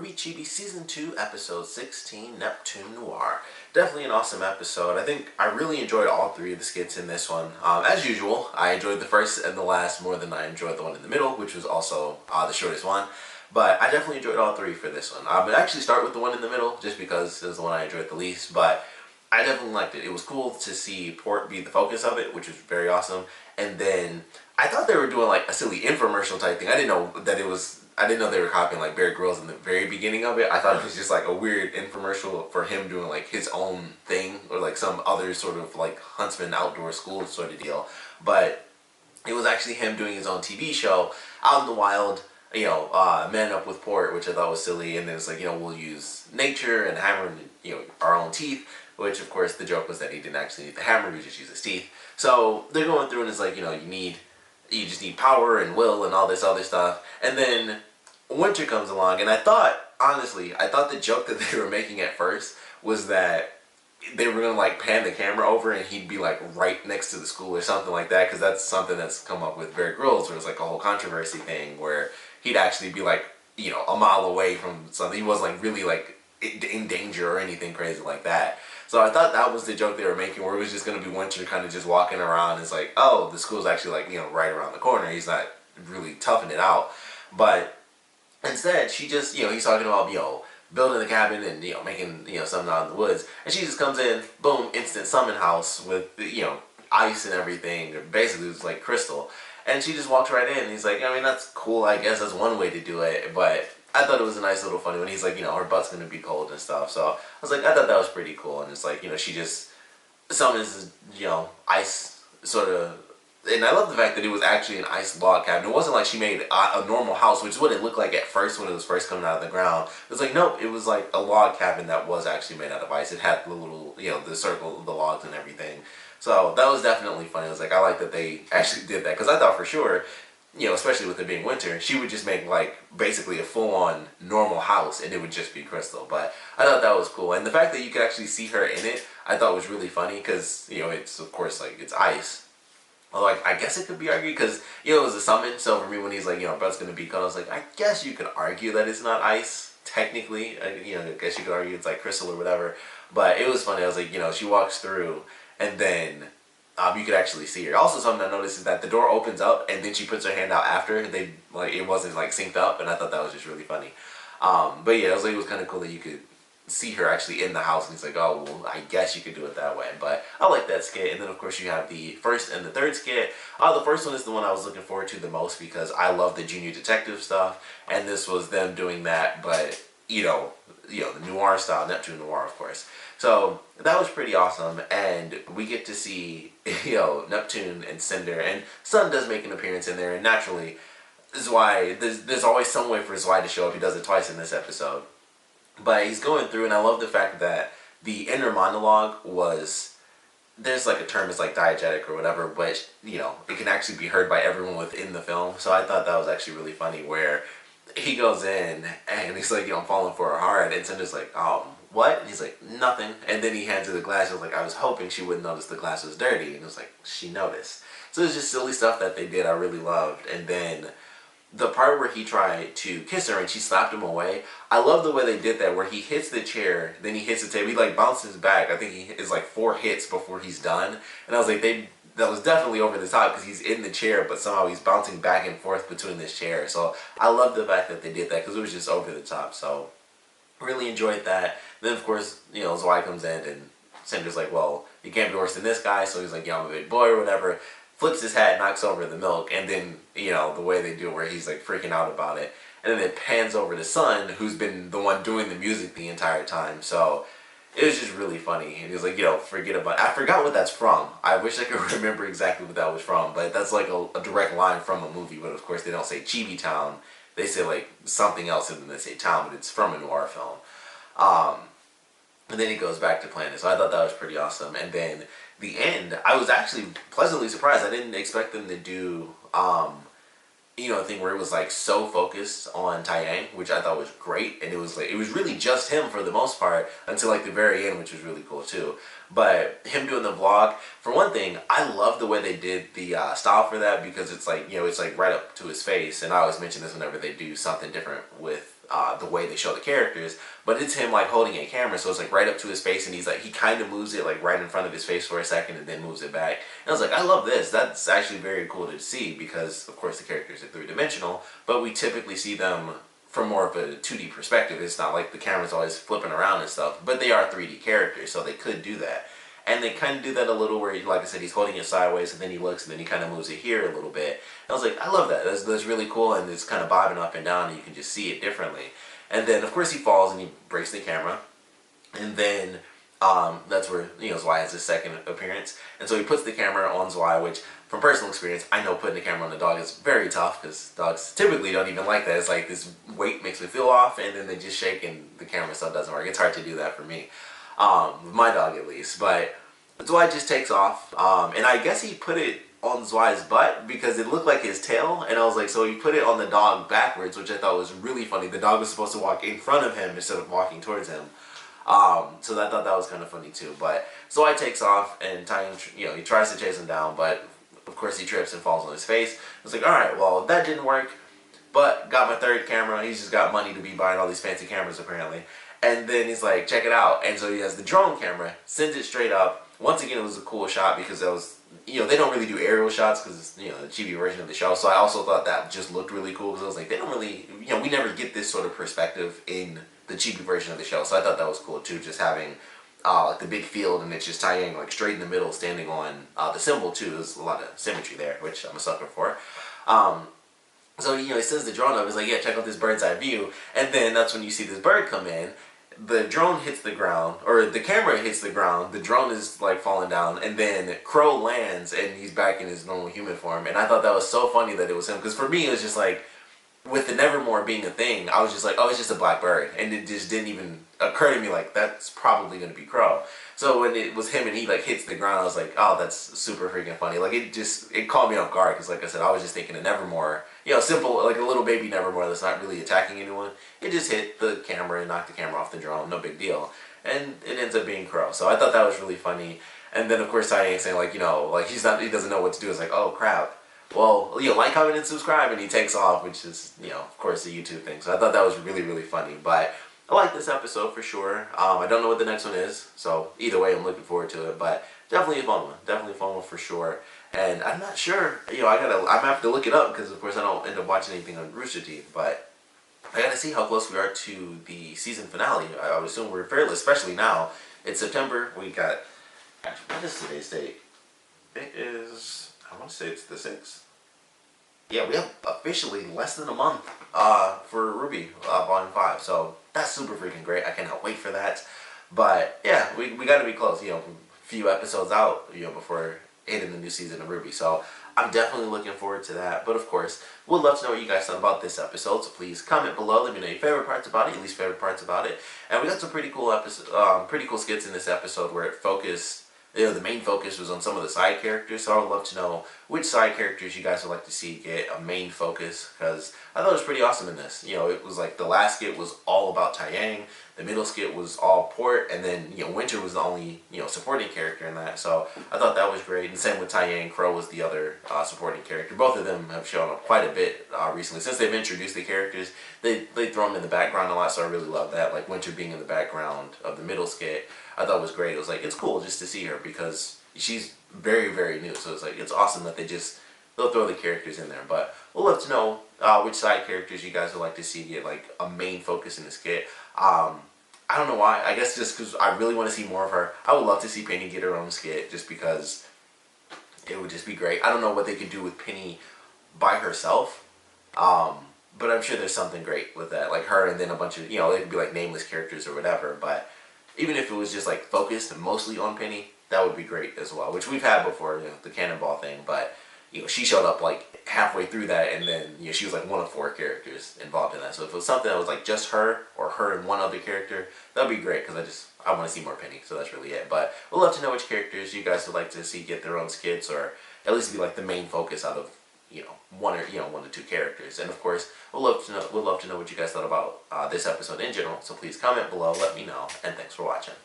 RWBY Chibi Season 2, Episode 16, Neptune Noir. Definitely an awesome episode. I think I really enjoyed all three of the skits in this one. As usual, I enjoyed the first and the last more than I enjoyed the one in the middle, which was also the shortest one. But I definitely enjoyed all three for this one. I would actually start with the one in the middle, just because it was the one I enjoyed the least, but I definitely liked it. It was cool to see Port be the focus of it, which was very awesome. And then I thought they were doing like a silly infomercial type thing. I didn't know they were copying like Bear Grylls in the very beginning of it. I thought it was just like a weird infomercial for him doing like his own thing or like some other sort of like Huntsman outdoor school sort of deal. But it was actually him doing his own TV show out in the wild. Man Up with Port, which I thought was silly. And then it's like, we'll use nature and hammer and, our own teeth. Which, of course, the joke was that he didn't actually need the hammer, he just used his teeth. So they're going through and it's like, you just need power and will and all this other stuff. And then Winter comes along, and I thought the joke that they were making at first was that they were going to like pan the camera over and he'd be like right next to the school or something like that, because that's something that's come up with Bear Grylls, where it's like a whole controversy thing where he'd actually be like, a mile away from something. He wasn't like really like in danger or anything crazy like that. So I thought that was the joke they were making, where it was just going to be Winter kind of just walking around. It's like, oh, the school's actually like, right around the corner. He's not really toughing it out. But instead, she just, he's talking about, building the cabin and, making, something out in the woods. And she just comes in, boom, instant summon house with, ice and everything. Basically, it's like crystal. And she just walks right in. And he's like, that's cool. I guess that's one way to do it. But I thought it was a nice little funny when he's like, her butt's going to be cold and stuff. So I was like, I thought that was pretty cool. And it's like, she just summons, ice sort of. And I love the fact that it was actually an ice log cabin. It wasn't like she made a normal house, which is what it looked like at first when it was first coming out of the ground. It was like, nope, it was like a log cabin that was actually made out of ice. It had the little, the circle of the logs and everything. So that was definitely funny. I was like, I like that they actually did that, because I thought for sure, especially with it being Winter, she would just make like basically a full-on normal house and it would just be crystal. But I thought that was cool. And the fact that you could actually see her in it, I thought was really funny, because, it's of course like it's ice. Although I guess it could be argued, because, it was a summon. So for me, when he's like, Brett's going to be cold, I was like, I guess you could argue that it's not ice, technically. I guess you could argue it's like crystal or whatever. But it was funny. I was like, she walks through and then you could actually see her. Also, something I noticed is that the door opens up and then she puts her hand out after. It wasn't like synced up, and I thought that was just really funny. But yeah, it was kind of cool that you could see her actually in the house, and he's like, oh, well, I guess you could do it that way. But I like that skit. And then of course you have the first and the third skit. The first one is the one I was looking forward to the most, because I love the junior detective stuff, and this was them doing that, but the noir style, Neptune Noir, of course. So that was pretty awesome, and we get to see Neptune and Cinder, and Sun does make an appearance in there, and naturally Zwei, there's always some way for Zwei to show up. He does it twice in this episode. But he's going through, and I love the fact that the inner monologue was, there's like a term, it's like diegetic or whatever, but it can actually be heard by everyone within the film. So I thought that was actually really funny, where he goes in and he's like, I'm falling for her hard, and Cinder's like, what? And he's like, nothing. And then he hands her the glass. I was like, I was hoping she wouldn't notice the glass was dirty. And it was like, she noticed. So it's just silly stuff that they did I really loved. And then the part where he tried to kiss her and she slapped him away, I love the way they did that, where he hits the chair, then he hits the table, he like bounces back. I think he is like 4 hits before he's done. And I was like, that was definitely over the top, because he's in the chair, but somehow he's bouncing back and forth between this chair. So I love the fact that they did that, because it was just over the top. So really enjoyed that. Then of course, Zwei comes in and Cinder's like, well, you can't be worse than this guy. So he's like, I'm a big boy or whatever. Flips his hat, knocks over the milk, and then, the way they do it, where he's like freaking out about it. And then it pans over to Sun, who's been the one doing the music the entire time. So it was just really funny. And he was like, forget about it. I forgot what that's from. I wish I could remember exactly what that was from, but that's like a direct line from a movie. But of course they don't say Chibi Town. They say like something else, and then they say town, but it's from a noir film. And then he goes back to playing it. So I thought that was pretty awesome. And then the end, I was actually pleasantly surprised. I didn't expect them to do, a thing where it was like so focused on Taeyang, which I thought was great. And it was really just him for the most part until like the very end, which was really cool too. But him doing the vlog, for one thing, I love the way they did the style for that, because it's like, it's like right up to his face. And I always mention this whenever they do something different with the way they show the characters, but it's him like holding a camera, so it's like right up to his face, and he's like, he kind of moves it like right in front of his face for a second and then moves it back. And I was like, I love this. That's actually very cool to see because of course the characters are three-dimensional, but we typically see them from more of a 2D perspective. It's not like the camera's always flipping around and stuff, but they are 3D characters, so they could do that. And they kind of do that a little where, like I said, he's holding it sideways and then he looks and then he kind of moves it here a little bit. And I was like, I love that. That's really cool, and it's kind of bobbing up and down and you can just see it differently. And then, of course, he falls and he breaks the camera. And then that's where, Zwei has his second appearance. And so he puts the camera on Zwei, which, from personal experience, I know putting the camera on the dog is very tough because dogs typically don't even like that. It's like this weight makes me feel off and then they just shake and the camera stuff doesn't work. It's hard to do that for me. With my dog at least. But Zwei just takes off. And I guess he put it on Zwei's butt because it looked like his tail, and I was like, so he put it on the dog backwards, which I thought was really funny. The dog was supposed to walk in front of him instead of walking towards him. So I thought that was kind of funny too. But Zwei takes off and Tyan, he tries to chase him down, but of course he trips and falls on his face. I was like, alright, well that didn't work, but got my third camera. He's just got money to be buying all these fancy cameras apparently. And then he's like, check it out. And so he has the drone camera, sends it straight up. Once again, it was a cool shot because that was, they don't really do aerial shots because it's, the chibi version of the show. So I also thought that just looked really cool because I was like, they don't really, we never get this sort of perspective in the chibi version of the show. So I thought that was cool too, just having like the big field and it's just Tyan like straight in the middle standing on the symbol too. There's a lot of symmetry there, which I'm a sucker for. So, he sends the drone up. He's like, yeah, check out this bird's eye view. And then that's when you see this bird come in. The drone hits the ground, or the camera hits the ground, the drone is like falling down, and then Crow lands and he's back in his normal human form. And I thought that was so funny that it was him, because for me it was just like, with the Nevermore being a thing, I was just like, oh, it's just a black bird. And it just didn't even occur to me like, that's probably going to be Crow. So when it was him and he like hits the ground, I was like, oh, that's super freaking funny. Like it caught me off guard, because like I said, I was just thinking of Nevermore, simple, like a little baby Nevermore that's not really attacking anyone. It just hit the camera and knocked the camera off the drone, no big deal. And it ends up being Crow. So I thought that was really funny. And then of course Tyan saying like, like he doesn't know what to do. It's like, oh crap. Well, like, comment, and subscribe, and he takes off, which is, of course, a YouTube thing. So I thought that was really, really funny. But I like this episode for sure. I don't know what the next one is, so either way, I'm looking forward to it. But definitely a fun one. Definitely a fun one for sure. And I'm not sure, I'm gonna have to look it up because, of course, I don't end up watching anything on Rooster Teeth. But I gotta see how close we are to the season finale. I would assume we're fairly, especially now. It's September. We got, actually, what is today's date? It is, I want to say it's the 6th. Yeah, we have officially less than a month for RWBY Volume 5, so that's super freaking great. I cannot wait for that. But yeah, we got to be close, a few episodes out, before hitting the new season of RWBY. So I'm definitely looking forward to that. But of course, we'd love to know what you guys thought about this episode. So please comment below. Let me know your favorite parts about it, your least favorite parts about it. And we got some pretty cool skits in this episode where it focused. The main focus was on some of the side characters, so I would love to know which side characters you guys would like to see get a main focus, because I thought it was pretty awesome in this. It was like the last skit was all about Tyan, the middle skit was all Port, and then, Winter was the only, supporting character in that, so I thought that was great. And same with Tyan, Crow was the other supporting character. Both of them have shown up quite a bit recently. Since they've introduced the characters, they throw them in the background a lot, so I really love that. Like Winter being in the background of the middle skit, I thought was great. It was like, it's cool just to see her because she's very, very new. So it's like, it's awesome that they'll throw the characters in there. But we'll love to know which side characters you guys would like to see get like a main focus in the skit. I don't know why. I guess just because I really want to see more of her. I would love to see Penny get her own skit just because it would just be great. I don't know what they could do with Penny by herself. But I'm sure there's something great with that. Like her and then a bunch of, they could be like nameless characters or whatever. But even if it was just like focused mostly on Penny, that would be great as well, which we've had before, the cannonball thing. But she showed up like halfway through that, and then she was like one of 4 characters involved in that. So if it was something that was like just her or her and one other character, that'd be great, because I want to see more Penny. So that's really it. But we'd love to know which characters you guys would like to see get their own skits, or at least be like the main focus out of one to 2 characters. And of course, we'd love to know what you guys thought about this episode in general. So please comment below, let me know, and thanks for watching.